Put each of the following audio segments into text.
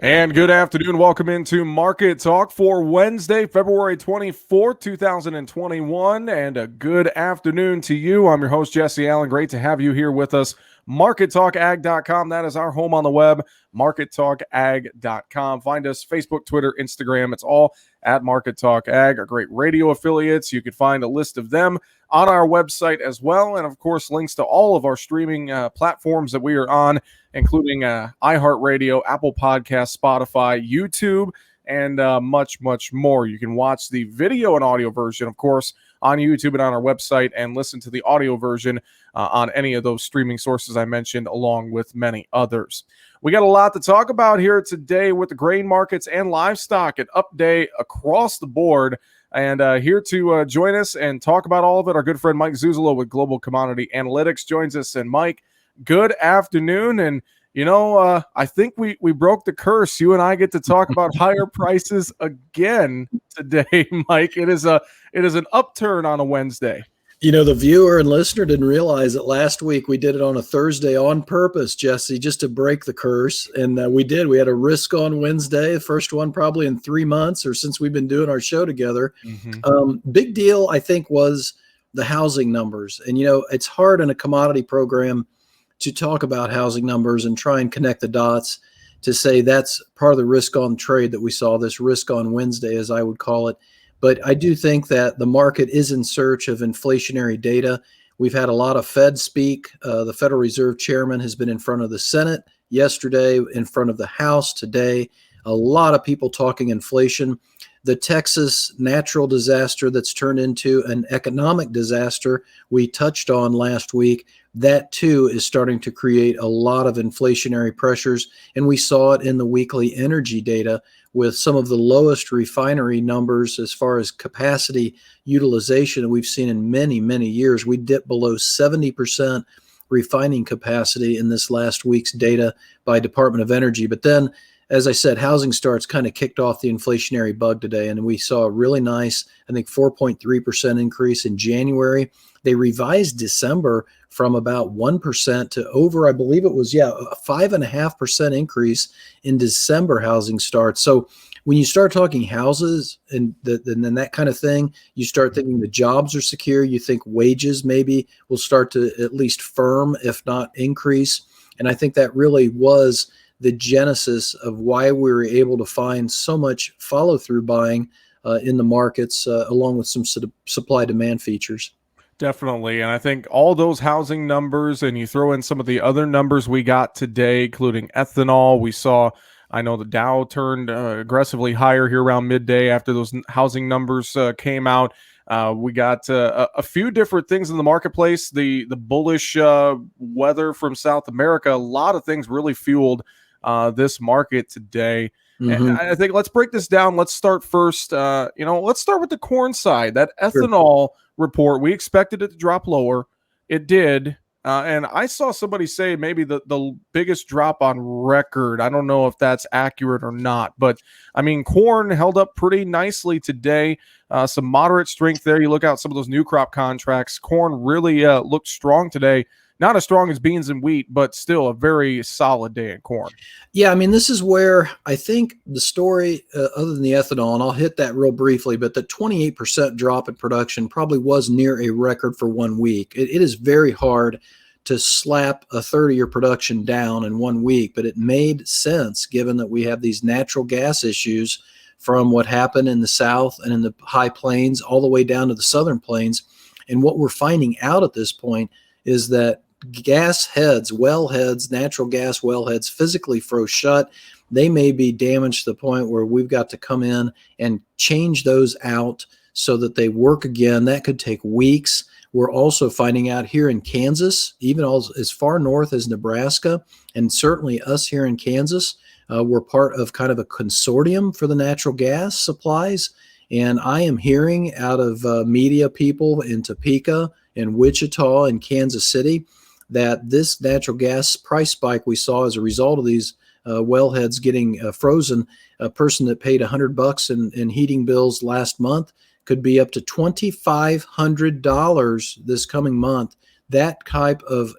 And good afternoon. Welcome into Market Talk for Wednesday, February 24th, 2021. And a good afternoon to you. I'm your host, Jesse Allen. Great to have you here with us. MarketTalkAg.com. That is our home on the web, MarketTalkAg.com. Find us Facebook, Twitter, Instagram. It's all at Market Talk Ag, our great radio affiliates. You can find a list of them on our website as well. And of course, links to all of our streaming platforms that we are on, including iHeartRadio, Apple Podcasts, Spotify, YouTube, and much, much more. You can watch the video and audio version, of course, on YouTube and on our website, and listen to the audio version on any of those streaming sources I mentioned, along with many others. We got a lot to talk about here today with the grain markets and livestock, an update across the board. And here to join us and talk about all of it, our good friend Mike Zuzolo with Global Commodity Analytics joins us. And Mike, good afternoon. And I think we broke the curse. You and I get to talk about higher prices again today, Mike. It is an upturn on a Wednesday. You know, the viewer and listener didn't realize that last week we did it on a Thursday on purpose, Jesse, just to break the curse. And we did. We had a risk on Wednesday, the first one probably in 3 months or since we've been doing our show together. Big deal, I think, was the housing numbers. And, it's hard in a commodity program to talk about housing numbers and try and connect the dots to say that's part of the risk on trade that we saw, this risk on Wednesday, as I would call it. But I do think that the market is in search of inflationary data. We've had a lot of Fed speak. The Federal Reserve Chairman has been in front of the Senate yesterday, in front of the House today. A lot of people talking inflation. The Texas natural disaster that's turned into an economic disaster we touched on last week, that too is starting to create a lot of inflationary pressures. And we saw it in the weekly energy data with some of the lowest refinery numbers as far as capacity utilization that we've seen in many, many years. We dipped below 70% refining capacity in this last week's data by Department of Energy. But then, as I said, housing starts kind of kicked off the inflationary bug today, and we saw a really nice, I think, 4.3% increase in January. They revised December from about 1% to over, I believe it was, a 5.5% increase in December housing starts. So when you start talking houses and then that kind of thing, you start thinking the jobs are secure. You think wages maybe will start to at least firm, if not increase. And I think that really was the genesis of why we were able to find so much follow-through buying in the markets, along with some sort of supply-demand features. Definitely. And I think all those housing numbers, and you throw in some of the other numbers we got today, including ethanol. We saw, I know the Dow turned aggressively higher here around midday after those housing numbers came out. We got a few different things in the marketplace. The bullish weather from South America, a lot of things really fueled this market today. And I think let's break this down. Let's start first. Let's start with the corn side. That ethanol report, we expected it to drop lower. It did. And I saw somebody say maybe the biggest drop on record. I don't know if that's accurate or not, but I mean, corn held up pretty nicely today. Some moderate strength there. You look out some of those new crop contracts. Corn really looked strong today. Not as strong as beans and wheat, but still a very solid day in corn. Yeah, I mean, this is where I think the story, other than the ethanol, and I'll hit that real briefly, but the 28% drop in production probably was near a record for 1 week. It is very hard to slap a 30-year production down in 1 week, but it made sense given that we have these natural gas issues from what happened in the South and in the high plains all the way down to the Southern plains. And what we're finding out at this point is that gas heads, wellheads, natural gas wellheads physically froze shut. They may be damaged to the point where we've got to come in and change those out so that they work again. That could take weeks. We're also finding out here in Kansas, even as far north as Nebraska, and certainly us here in Kansas, we're part of kind of a consortium for the natural gas supplies. And I am hearing out of media people in Topeka and Wichita and Kansas City that this natural gas price spike we saw as a result of these wellheads getting frozen, a person that paid $100 in heating bills last month could be up to $2,500 this coming month. That type of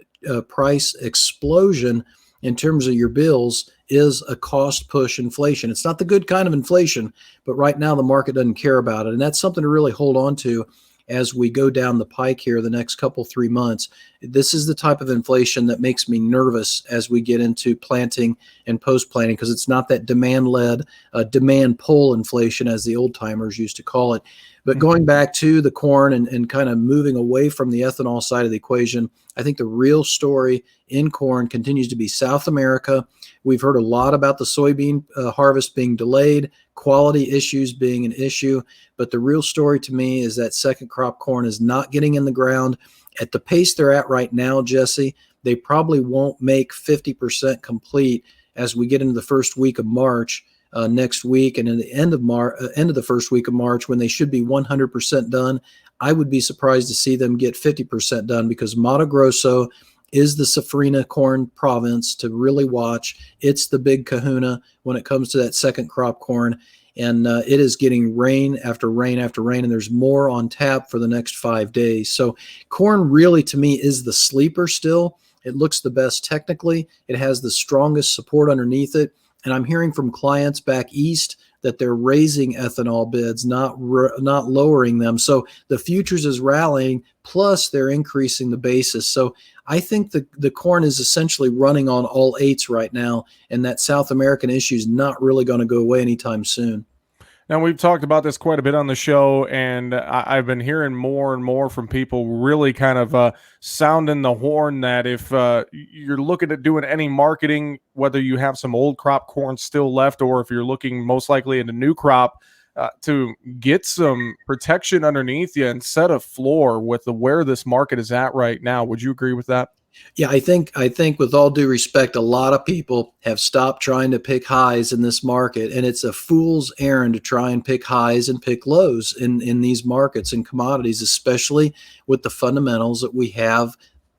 price explosion in terms of your bills is a cost push inflation. It's not the good kind of inflation, but right now the market doesn't care about it. And that's something to really hold on to as we go down the pike here the next couple, 3 months. This is the type of inflation that makes me nervous as we get into planting and post-planting, because it's not that demand-led, demand pull inflation as the old timers used to call it. But going back to the corn and kind of moving away from the ethanol side of the equation, I think the real story in corn continues to be South America. We've heard a lot about the soybean harvest being delayed, quality issues being an issue, but the real story to me is that second crop corn is not getting in the ground. At the pace they're at right now, Jesse, they probably won't make 50% complete as we get into the first week of March next week, and in the end of the first week of March, when they should be 100% done. I would be surprised to see them get 50% done, because Mato Grosso is the Safrina corn province to really watch. It's the big kahuna when it comes to that second crop corn. And it is getting rain after rain after rain, and there's more on tap for the next 5 days. So corn really, to me, is the sleeper still. It looks the best technically. It has the strongest support underneath it. And I'm hearing from clients back east that they're raising ethanol bids, not lowering them. So the futures is rallying, plus they're increasing the basis. So I think the corn is essentially running on all eights right now, and that South American issue is not really going to go away anytime soon. Now, we've talked about this quite a bit on the show, and I've been hearing more and more from people really kind of sounding the horn that if you're looking at doing any marketing, whether you have some old crop corn still left or if you're looking most likely into new crop, to get some protection underneath you and set a floor with where this market is at right now. Would you agree with that? Yeah, I think with all due respect, a lot of people have stopped trying to pick highs in this market, and it's a fool's errand to try and pick highs and pick lows in these markets and commodities, especially with the fundamentals that we have,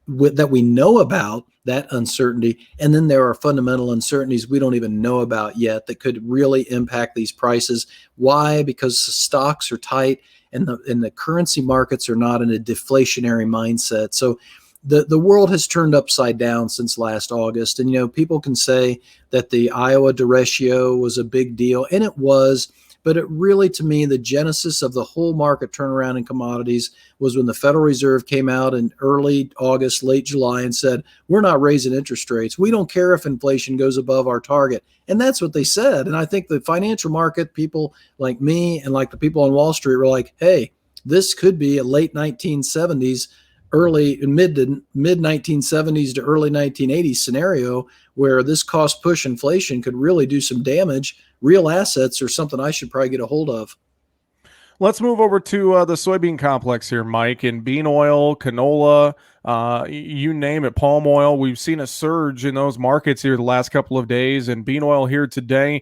that we know about, that uncertainty. And then there are fundamental uncertainties we don't even know about yet that could really impact these prices. Why? Because the stocks are tight and the currency markets are not in a deflationary mindset. So the world has turned upside down since last August. And, people can say that the Iowa derecho was a big deal, and it was, but it really, to me, the genesis of the whole market turnaround in commodities was when the Federal Reserve came out in early August, late July, and said, we're not raising interest rates. We don't care if inflation goes above our target. And that's what they said. And I think the financial market, people like me and like the people on Wall Street were like, hey, this could be a late 1970s, mid 1970s to early 1980s scenario where this cost push inflation could really do some damage. Real assets are something I should probably get a hold of. Let's move over to the soybean complex here, Mike. And bean oil, canola, you name it, palm oil. We've seen a surge in those markets here the last couple of days, and bean oil here today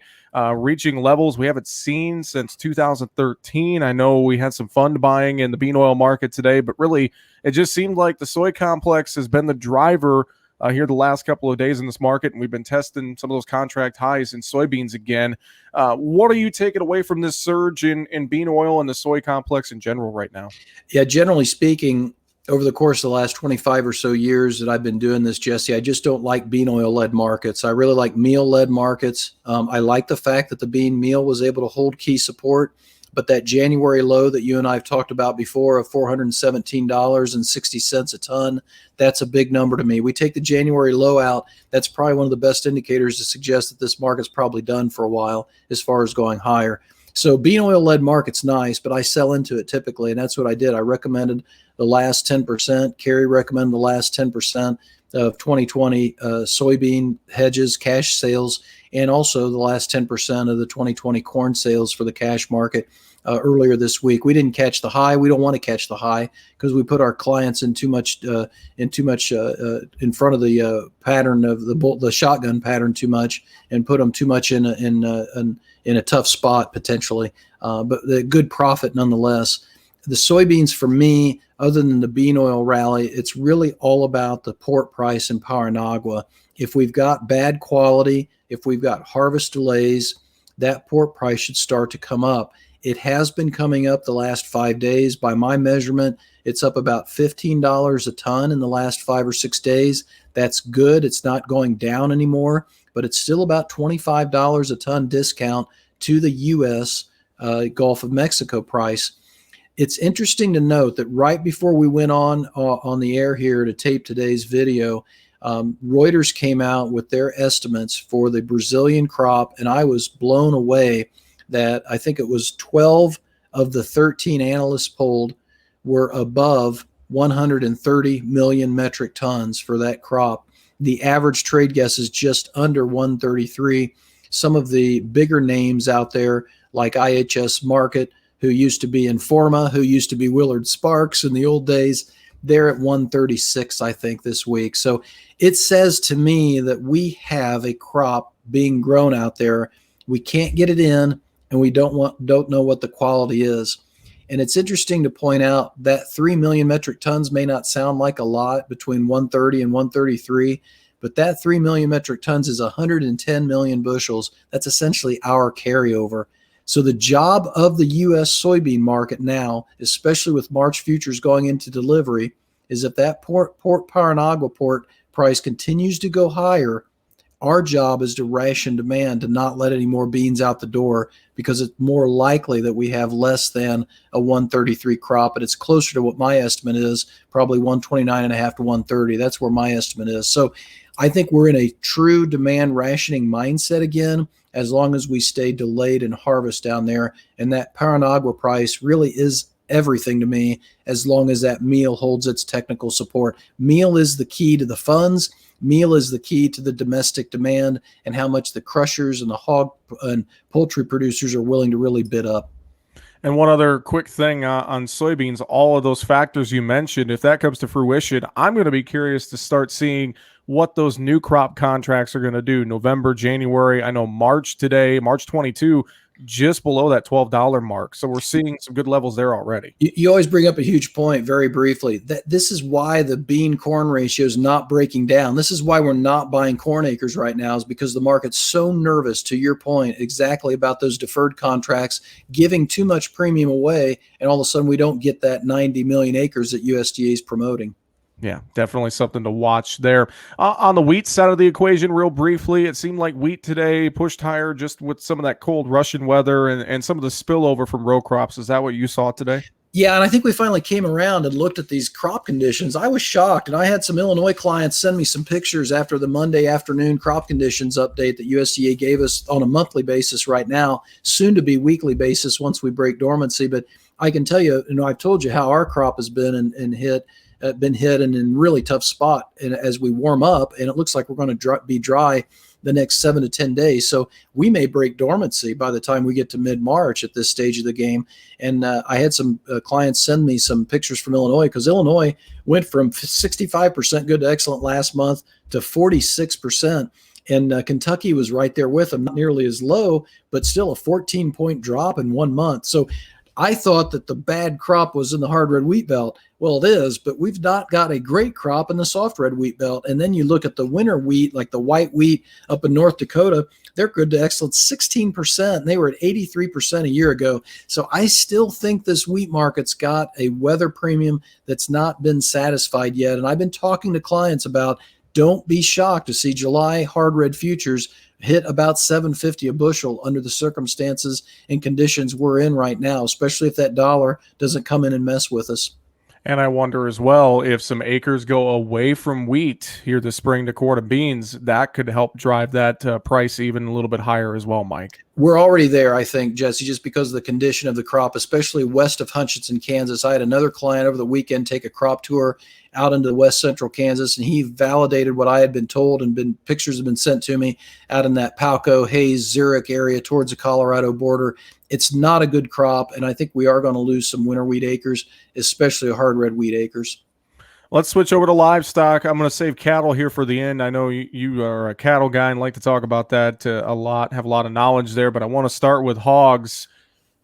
reaching levels we haven't seen since 2013. I know we had some fund buying in the bean oil market today, but really it just seemed like the soy complex has been the driver here the last couple of days in this market, and we've been testing some of those contract highs in soybeans again. What are you taking away from this surge in bean oil and the soy complex in general right now? Yeah, generally speaking, over the course of the last 25 or so years that I've been doing this, Jesse, I just don't like bean oil-led markets. I really like meal-led markets. I like the fact that the bean meal was able to hold key support, but that January low that you and I have talked about before of $417.60 a ton, that's a big number to me. We take the January low out, that's probably one of the best indicators to suggest that this market's probably done for a while as far as going higher. So bean oil-led market's nice, but I sell into it typically, and that's what I did. I recommended the last 10%. Carrie recommended the last 10% of 2020 soybean hedges, cash sales, and also the last 10% of the 2020 corn sales for the cash market earlier this week. We didn't catch the high. We don't want to catch the high because we put our clients in too much in front of the pattern of the shotgun pattern too much, and put them too much in a tough spot potentially. But the good profit nonetheless. The soybeans for me, other than the bean oil rally, it's really all about the port price in Paranagua. If we've got bad quality, if we've got harvest delays, that port price should start to come up. It has been coming up the last 5 days. By my measurement, it's up about $15 a ton in the last 5 or 6 days. That's good. It's not going down anymore, but it's still about $25 a ton discount to the U.S. Gulf of Mexico price. It's interesting to note that right before we went on the air here to tape today's video, Reuters came out with their estimates for the Brazilian crop, and I was blown away that I think it was 12 of the 13 analysts polled were above 130 million metric tons for that crop. The average trade guess is just under 133. Some of the bigger names out there, like IHS Markit, who used to be Informa, who used to be Willard Sparks in the old days, they're at 136, I think, this week. So it says to me that we have a crop being grown out there. We can't get it in, and we don't know what the quality is. And it's interesting to point out that 3 million metric tons may not sound like a lot, between 130 and 133, but that 3 million metric tons is 110 million bushels. That's essentially our carryover. So the job of the U.S. soybean market now, especially with March futures going into delivery, is if that Port Paranagua port price continues to go higher, our job is to ration demand, to not let any more beans out the door, because it's more likely that we have less than a 133 crop, but it's closer to what my estimate is, probably 129.5 to 130. That's where my estimate is. So I think we're in a true demand rationing mindset again, as long as we stay delayed in harvest down there. And that Paranagua price really is everything to me, as long as that meal holds its technical support. Meal is the key to the funds. Meal is the key to the domestic demand and how much the crushers and the hog and poultry producers are willing to really bid up. And one other quick thing on soybeans, all of those factors you mentioned, if that comes to fruition, I'm going to be curious to start seeing what those new crop contracts are going to do. November, January, I know March today, March 22, just below that $12 mark. So we're seeing some good levels there already. You always bring up a huge point very briefly. That this is why the bean-corn ratio is not breaking down. This is why we're not buying corn acres right now, is because the market's so nervous, to your point, exactly about those deferred contracts giving too much premium away, and all of a sudden we don't get that 90 million acres that USDA is promoting. Yeah, definitely something to watch there. On the wheat side of the equation, real briefly, it seemed like wheat today pushed higher just with some of that cold Russian weather and some of the spillover from row crops. Is that what you saw today? Yeah, and I think we finally came around and looked at these crop conditions. I was shocked, and I had some Illinois clients send me some pictures after the Monday afternoon crop conditions update that USDA gave us on a monthly basis right now, soon to be weekly basis once we break dormancy. But I can tell you, I've told you how our crop has been and been hit and in really tough spot, and as we warm up, and it looks like we're going to be dry the next 7 to 10 days. So we may break dormancy by the time we get to mid-March at this stage of the game. And I had some clients send me some pictures from Illinois, because Illinois went from 65% good to excellent last month to 46%. And Kentucky was right there with them, not nearly as low, but still a 14-point drop in 1 month. So I thought that the bad crop was in the hard red wheat belt. Well, it is, but we've not got a great crop in the soft red wheat belt. And then you look at the winter wheat, like the white wheat up in North Dakota, they're good to excellent 16%. And they were at 83% a year ago. So I still think this wheat market's got a weather premium that's not been satisfied yet. And I've been talking to clients about, don't be shocked to see July hard red futures hit about $7.50 a bushel under the circumstances and conditions we're in right now, especially if that dollar doesn't come in and mess with us. And I wonder as well, if some acres go away from wheat here this spring to corn and beans, that could help drive that price even a little bit higher as well, Mike. We're already there, I think, Jesse, just because of the condition of the crop, especially west of Hutchinson, Kansas. I had another client over the weekend take a crop tour out into west central Kansas, and he validated what I had been told, and pictures have been sent to me out in that Palco, Hayes, Zurich area towards the Colorado border. It's not a good crop, and I think we are going to lose some winter wheat acres, especially hard red wheat acres. Let's switch over to livestock. I'm going to save cattle here for the end. I know you are a cattle guy and like to talk about that a lot, have a lot of knowledge there, but I want to start with hogs.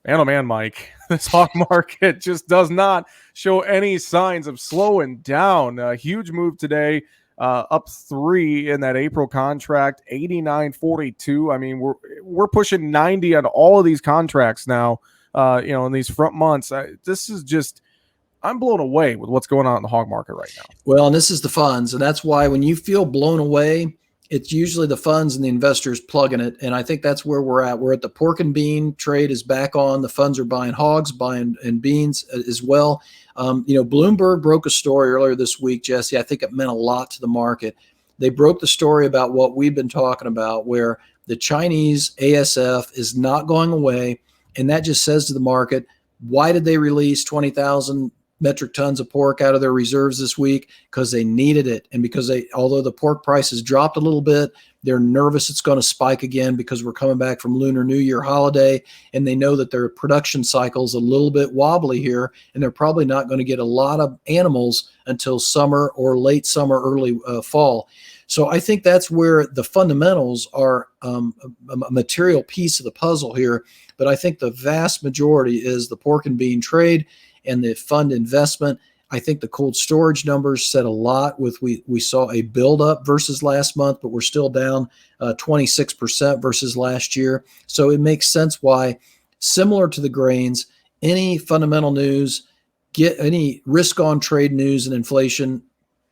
Man, oh man, Mike, this hog market just does not show any signs of slowing down. A huge move today, up 3 in that April contract, 89.42. I mean, we're pushing 90 on all of these contracts now. In these front months. This is just, I'm blown away with what's going on in the hog market right now. Well, and this is the funds, and that's why when you feel blown away, it's usually the funds and the investors plugging it. And I think that's where we're at. We're at the pork and bean trade is back on. The funds are buying hogs, buying and beans as well. Bloomberg broke a story earlier this week, Jesse. I think it meant a lot to the market. They broke the story about what we've been talking about, where the Chinese ASF is not going away. And that just says to the market, why did they release 20,000 metric tons of pork out of their reserves this week? Because they needed it. And because although the pork prices dropped a little bit, they're nervous it's going to spike again because we're coming back from Lunar New Year holiday. And they know that their production cycle is a little bit wobbly here. And they're probably not going to get a lot of animals until summer or late summer, early fall. So I think that's where the fundamentals are a material piece of the puzzle here. But I think the vast majority is the pork and bean trade and the fund investment. I think the cold storage numbers said a lot with we saw a buildup versus last month, but we're still down 26% versus last year. So it makes sense why, similar to the grains, any fundamental news, get any risk on trade news and inflation,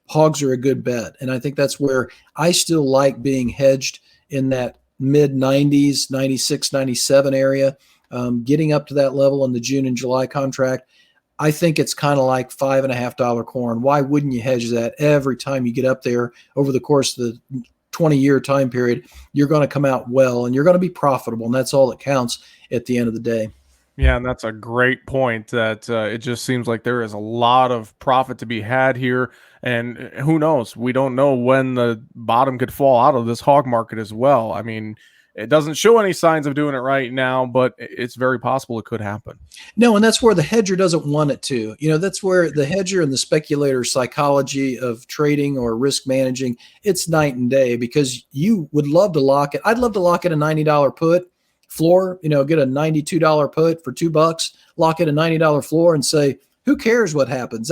hogs are a good bet. And I think that's where I still like being hedged in that mid 90s, 96, 97 area, getting up to that level in the June and July contract. I think it's kind of like $5.50 corn. Why wouldn't you hedge that every time you get up there over the course of the 20-year time period? You're going to come out well and you're going to be profitable. And that's all that counts at the end of the day. Yeah, and that's a great point that it just seems like there is a lot of profit to be had here. And who knows? We don't know when the bottom could fall out of this hog market as well. I mean, it doesn't show any signs of doing it right now, but it's very possible it could happen. No, and that's where the hedger doesn't want it to. That's where the hedger and the speculator psychology of trading or risk managing, it's night and day, because you would love to lock it. I'd love to lock in a $90 put floor, get a $92 put for $2, lock in a $90 floor and say, who cares what happens?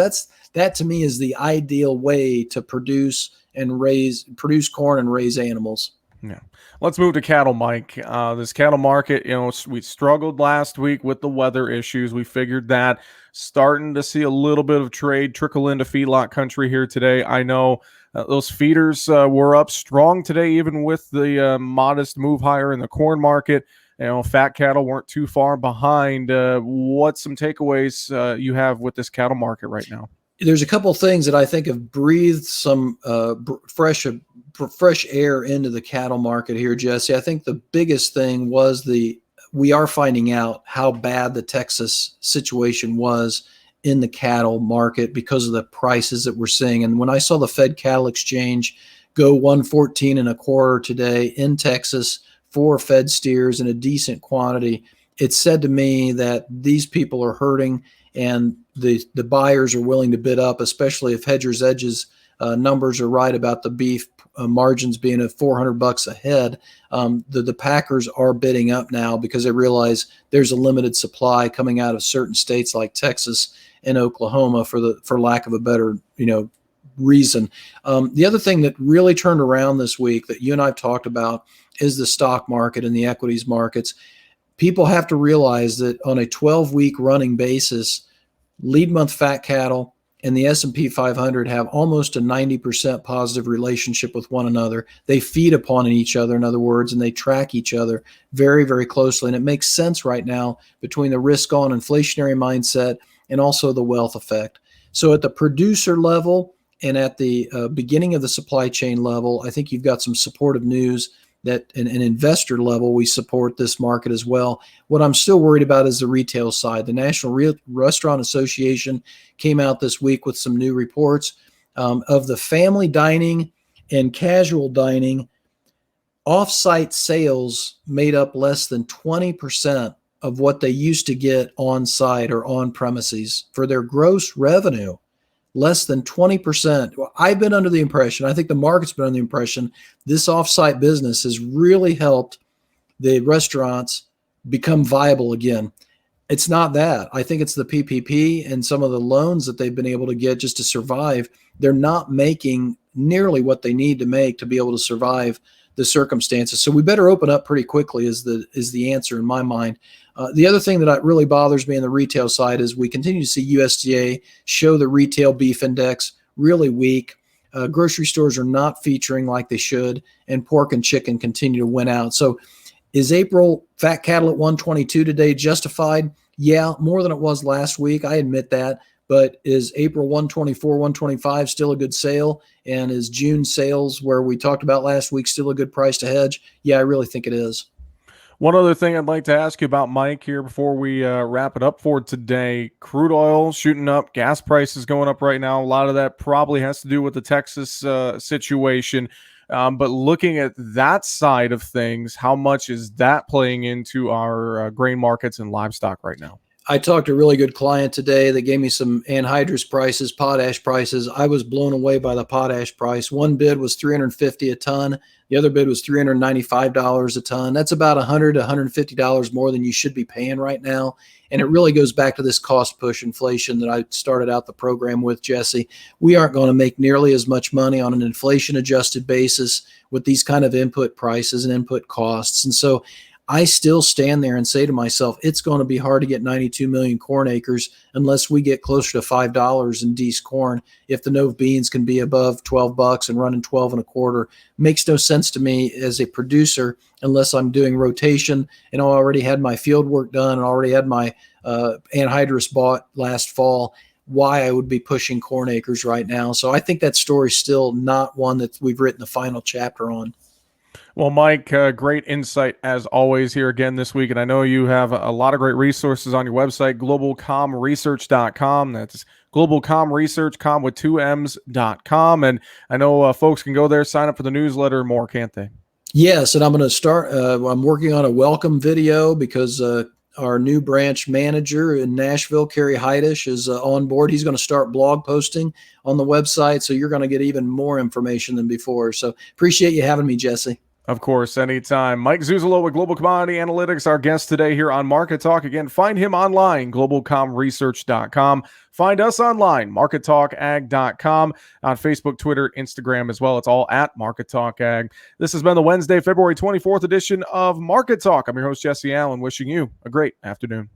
That to me is the ideal way to produce corn and raise animals. Yeah. Let's move to cattle, Mike. This cattle market, we struggled last week with the weather issues. We figured that. Starting to see a little bit of trade trickle into feedlot country here today. I know those feeders were up strong today, even with the modest move higher in the corn market. Fat cattle weren't too far behind. What's some takeaways you have with this cattle market right now? There's a couple of things that I think have breathed some fresh air into the cattle market here, Jesse. I think the biggest thing was we are finding out how bad the Texas situation was in the cattle market because of the prices that we're seeing. And when I saw the Fed Cattle Exchange go 114.25 today in Texas for fed steers in a decent quantity, it said to me that these people are hurting and the buyers are willing to bid up, especially if Hedger's Edge's numbers are right about the beef margins being at $400 a head. The packers are bidding up now because they realize there's a limited supply coming out of certain states like Texas and Oklahoma for lack of a better reason. The other thing that really turned around this week that you and I've talked about is the stock market and the equities markets. People have to realize that on a 12-week running basis, lead month fat cattle and the S&P 500 have almost a 90% positive relationship with one another. They feed upon each other, in other words, and they track each other very, very closely. And it makes sense right now between the risk-on inflationary mindset and also the wealth effect. So at the producer level and at the beginning of the supply chain level, I think you've got some supportive news that at an investor level, we support this market as well. What I'm still worried about is the retail side. The National Restaurant Association came out this week with some new reports of the family dining and casual dining. Off-site sales made up less than 20% of what they used to get on-site or on premises for their gross revenue. Less than 20%. Well, I've been under the impression, I think the market's been under the impression, this offsite business has really helped the restaurants become viable again. It's not that. I think it's the PPP and some of the loans that they've been able to get just to survive. They're not making nearly what they need to make to be able to survive the circumstances. So we better open up pretty quickly is the answer in my mind. The other thing that really bothers me on the retail side is we continue to see USDA show the retail beef index really weak. grocery stores are not featuring like they should, and pork and chicken continue to win out. So is April fat cattle at 122 today justified? Yeah, more than it was last week. I admit that. But is April 124, 125 still a good sale? And is June sales, where we talked about last week, still a good price to hedge? Yeah, I really think it is. One other thing I'd like to ask you about, Mike, here before we wrap it up for today. Crude oil shooting up, gas prices going up right now. A lot of that probably has to do with the Texas situation. But looking at that side of things, how much is that playing into our grain markets and livestock right now? I talked to a really good client today that gave me some anhydrous prices, potash prices. I was blown away by the potash price. One bid was $350 a ton. The other bid was $395 a ton. That's about $100 to $150 more than you should be paying right now. And it really goes back to this cost push inflation that I started out the program with, Jesse. We aren't going to make nearly as much money on an inflation adjusted basis with these kind of input prices and input costs. And so I still stand there and say to myself, it's going to be hard to get 92 million corn acres unless we get closer to $5 in D's corn. If the Nove beans can be above $12 and running 12 and a quarter, makes no sense to me as a producer unless I'm doing rotation and I already had my field work done and already had my anhydrous bought last fall, why I would be pushing corn acres right now. So I think that story's still not one that we've written the final chapter on. Well, Mike, great insight as always here again this week. And I know you have a lot of great resources on your website, globalcomresearch.com. That's globalcomresearch, com with 2Ms.com. And I know folks can go there, sign up for the newsletter more, can't they? Yes, and I'm going to start. I'm working on a welcome video because our new branch manager in Nashville, Kerry Heidish, is on board. He's going to start blog posting on the website, so you're going to get even more information than before. So appreciate you having me, Jesse. Of course, anytime. Mike Zuzolo with Global Commodity Analytics, our guest today here on Market Talk. Again, find him online, globalcomresearch.com. Find us online, markettalkag.com, on Facebook, Twitter, Instagram as well. It's all at Market Talk Ag. This has been the Wednesday, February 24th edition of Market Talk. I'm your host, Jesse Allen, wishing you a great afternoon.